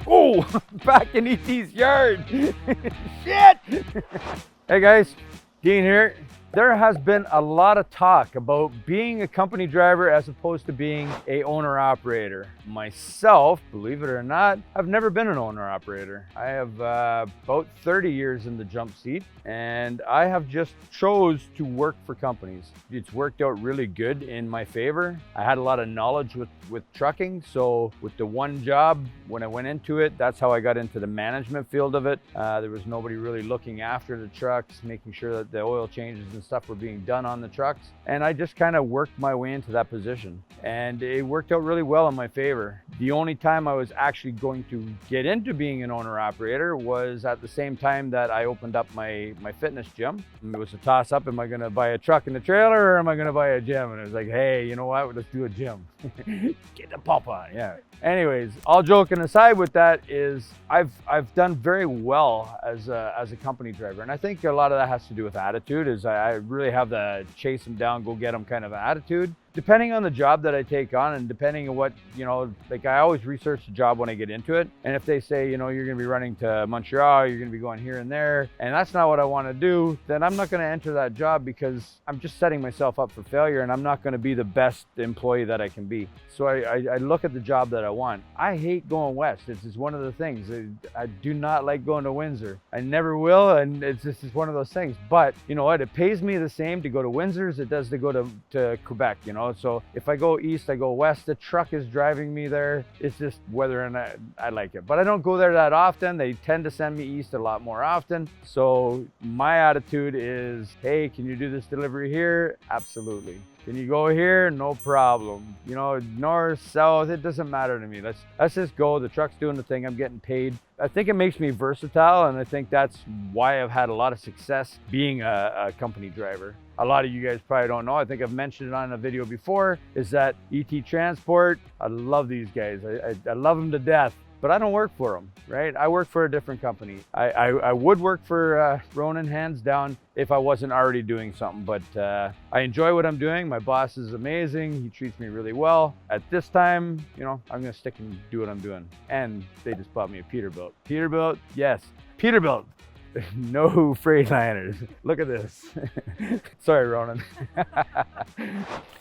Oh, back in ET's yard. Shit. Hey guys, Dean here. There has been a lot of talk about being a company driver as opposed to being a owner-operator. Myself, believe it or not, I've never been an owner-operator. I have about 30 years in the jump seat, and I have just chose to work for companies. It's worked out really good in my favor. I had a lot of knowledge with trucking, so with the one job, when I went into it, that's how I got into the management field of it. There was nobody really looking after the trucks, making sure that the oil changes and stuff were being done on the trucks. And I just kind of worked my way into that position. And it worked out really well in my favor. The only time I was actually going to get into being an owner operator was at the same time that I opened up my fitness gym. And it was a toss up, am I gonna buy a truck and a trailer or am I gonna buy a gym? And it was like, hey, you know what, let's do a gym. Get the pop on, yeah. Anyways, all joking aside with that is I've done very well as a company driver. And I think a lot of that has to do with attitude, is I really have the chase them down, go get them kind of attitude. Depending on the job that I take on and depending on what, you know, like I always research the job when I get into it. And if they say, you know, you're going to be running to Montreal, you're going to be going here and there, and that's not what I want to do, then I'm not going to enter that job because I'm just setting myself up for failure and I'm not going to be the best employee that I can be. So I look at the job that I want. I hate going west. It's just one of the things. I do not like going to Windsor. I never will, and it's just one of those things. But you know what? It pays me the same to go to Windsor as it does to go to Quebec, you know? So if I go east, I go west. The truck is driving me there. It's just whether or not I like it. But I don't go there that often. They tend to send me east a lot more often. So my attitude is, hey, can you do this delivery here? Absolutely. Can you go here? No problem. You know, north, south, it doesn't matter to me. Let's just go. The truck's doing the thing. I'm getting paid. I think it makes me versatile, and I think that's why I've had a lot of success being a company driver. A lot of you guys probably don't know, I think I've mentioned it on a video before, is that ET Transport, I love these guys. I love them to death. But I don't work for them, right? I work for a different company. I would work for Ronan hands down if I wasn't already doing something, but I enjoy what I'm doing. My boss is amazing. He treats me really well. At this time, you know, I'm gonna stick and do what I'm doing. And they just bought me a Peterbilt. Peterbilt, yes, Peterbilt. No Freightliners. Look at this. Sorry, Ronan.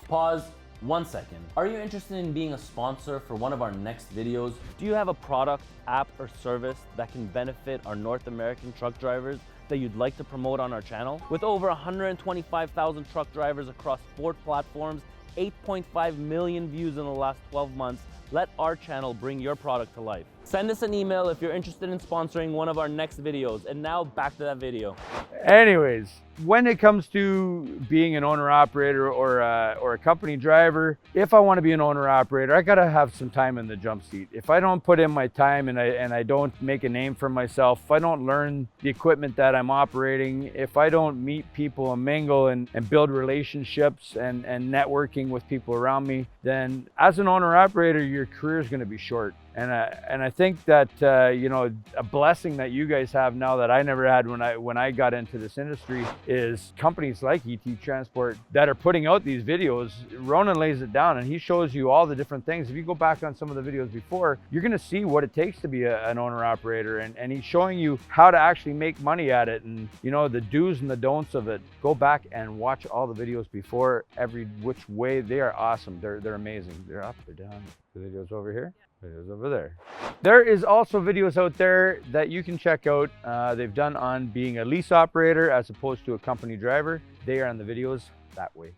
Pause. 1 second. Are you interested in being a sponsor for one of our next videos? Do you have a product, app, or service that can benefit our North American truck drivers that you'd like to promote on our channel? With over 125,000 truck drivers across 4 platforms, 8.5 million views in the last 12 months, let our channel bring your product to life. Send us an email if you're interested in sponsoring one of our next videos. And now back to that video. Anyways, when it comes to being an owner-operator or a company driver, if I want to be an owner-operator, I gotta have some time in the jump seat. If I don't put in my time and I don't make a name for myself, if I don't learn the equipment that I'm operating, if I don't meet people and mingle and build relationships and networking with people around me, then as an owner-operator, your career is going to be short. And I think that you know, a blessing that you guys have now that I never had when I got into this industry is companies like ET Transport that are putting out these videos. Ronan lays it down and he shows you all the different things. If you go back on some of the videos before, you're going to see what it takes to be an owner operator, and he's showing you how to actually make money at it, and you know, the do's and the don'ts of it. Go back and watch all the videos before, every which way. They are awesome. They're amazing. They're up, they're down. The videos over here. Videos over there. There is also videos out there that you can check out. They've done on being a lease operator as opposed to a company driver. They are on the videos that way.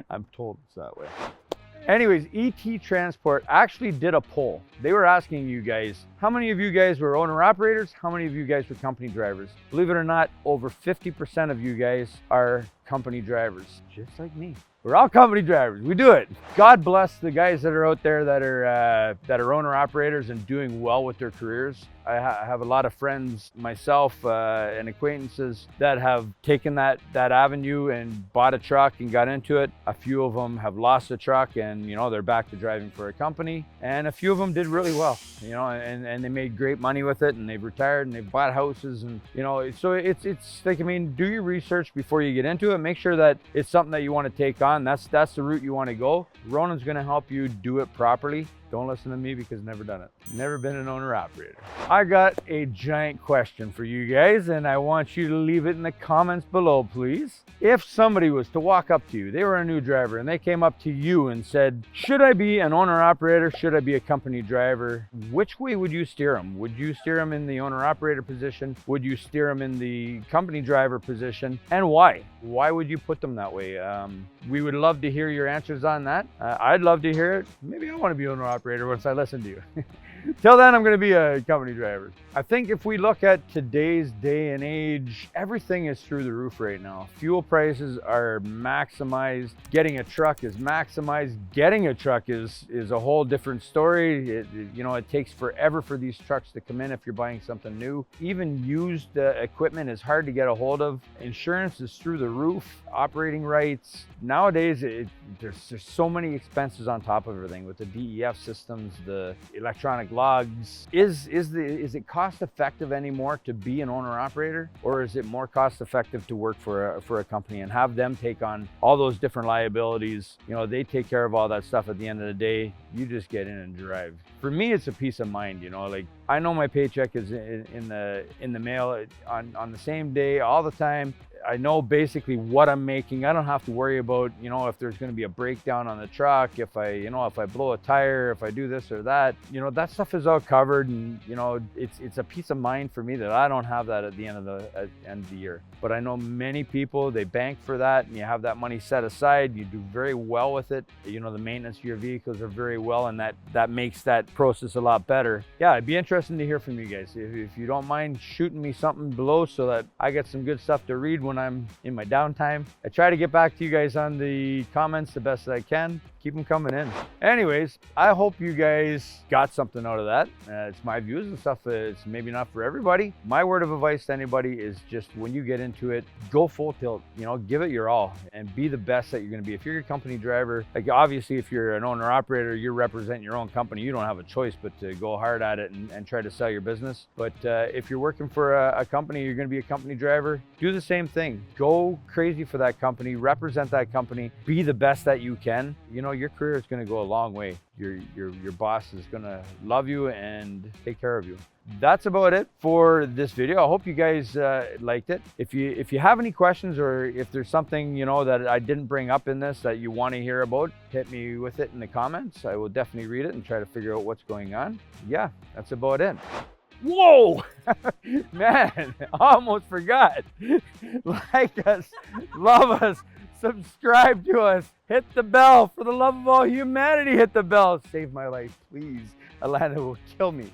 I'm told it's that way. Anyways, ET Transport actually did a poll. They were asking you guys, how many of you guys were owner operators? How many of you guys were company drivers? Believe it or not, over 50% of you guys are company drivers, just like me. We're all company drivers. We do it. God bless the guys that are out there that are owner operators and doing well with their careers. I have a lot of friends myself and acquaintances that have taken that avenue and bought a truck and got into it. A few of them have lost a truck and, you know, they're back to driving for a company. And a few of them did really well, you know, and they made great money with it, and they've retired and they've bought houses, and, you know, so it's like, I mean, do your research before you get into it. Make sure that it's something that you want to take on. That's the route you want to go. Ronan's going to help you do it properly. Don't listen to me because never done it. Never been an owner operator. I got a giant question for you guys, and I want you to leave it in the comments below, please. If somebody was to walk up to you, they were a new driver, and they came up to you and said, should I be an owner operator? Should I be a company driver? Which way would you steer them? Would you steer them in the owner operator position? Would you steer them in the company driver position? And why? Why would you put them that way? We would love to hear your answers on that. I'd love to hear it. Maybe I want to be an owner operator once I listen to you. Till then, I'm going to be a company driver. I think if we look at today's day and age, everything is through the roof right now. Fuel prices are maximized. Getting a truck is maximized. Getting a truck is a whole different story. It takes forever for these trucks to come in if you're buying something new. Even used equipment is hard to get a hold of. Insurance is through the roof. Operating rights. Nowadays, there's so many expenses on top of everything with the DEF systems, the electronic logs. Is it cost effective anymore to be an owner operator, or is it more cost effective to work for a company and have them take on all those different liabilities? They take care of all that stuff at the end of the day. You just get in and drive. For me, it's a peace of mind. Like, I know my paycheck is in the mail on the same day all the time. I know basically what I'm making. I don't have to worry about, if there's going to be a breakdown on the truck, if I blow a tire, if I do this or that, that stuff is all covered. And, it's a peace of mind for me that I don't have that at the end of the year. But I know many people, they bank for that, and you have that money set aside. You do very well with it. The maintenance of your vehicles are very well, and that makes that process a lot better. Yeah, it'd be interesting to hear from you guys. If you don't mind shooting me something below so that I get some good stuff to read when I'm in my downtime. I try to get back to you guys on the comments the best that I can. Keep them coming in. Anyways, I hope you guys got something out of that. It's my views and stuff. It's maybe not for everybody. My word of advice to anybody is just when you get into it, go full tilt. Give it your all and be the best that you're going to be. If you're a company driver, like obviously if you're an owner operator, you're representing your own company. You don't have a choice but to go hard at it and try to sell your business. But if you're working for a company, you're going to be a company driver, do the same thing. Go crazy for that company, represent that company, be the best that you can. Your career is going to go a long way. Your boss is going to love you and take care of you. That's about it for this video. I hope you guys liked it. If you have any questions, or if there's something that I didn't bring up in this that you want to hear about, hit me with it in the comments. I will definitely read it and try to figure out what's going on. Yeah, that's about it. Whoa! Man, I almost forgot. Like us, love us, subscribe to us, hit the bell. For the love of all humanity, hit the bell. Save my life, please. Alana will kill me.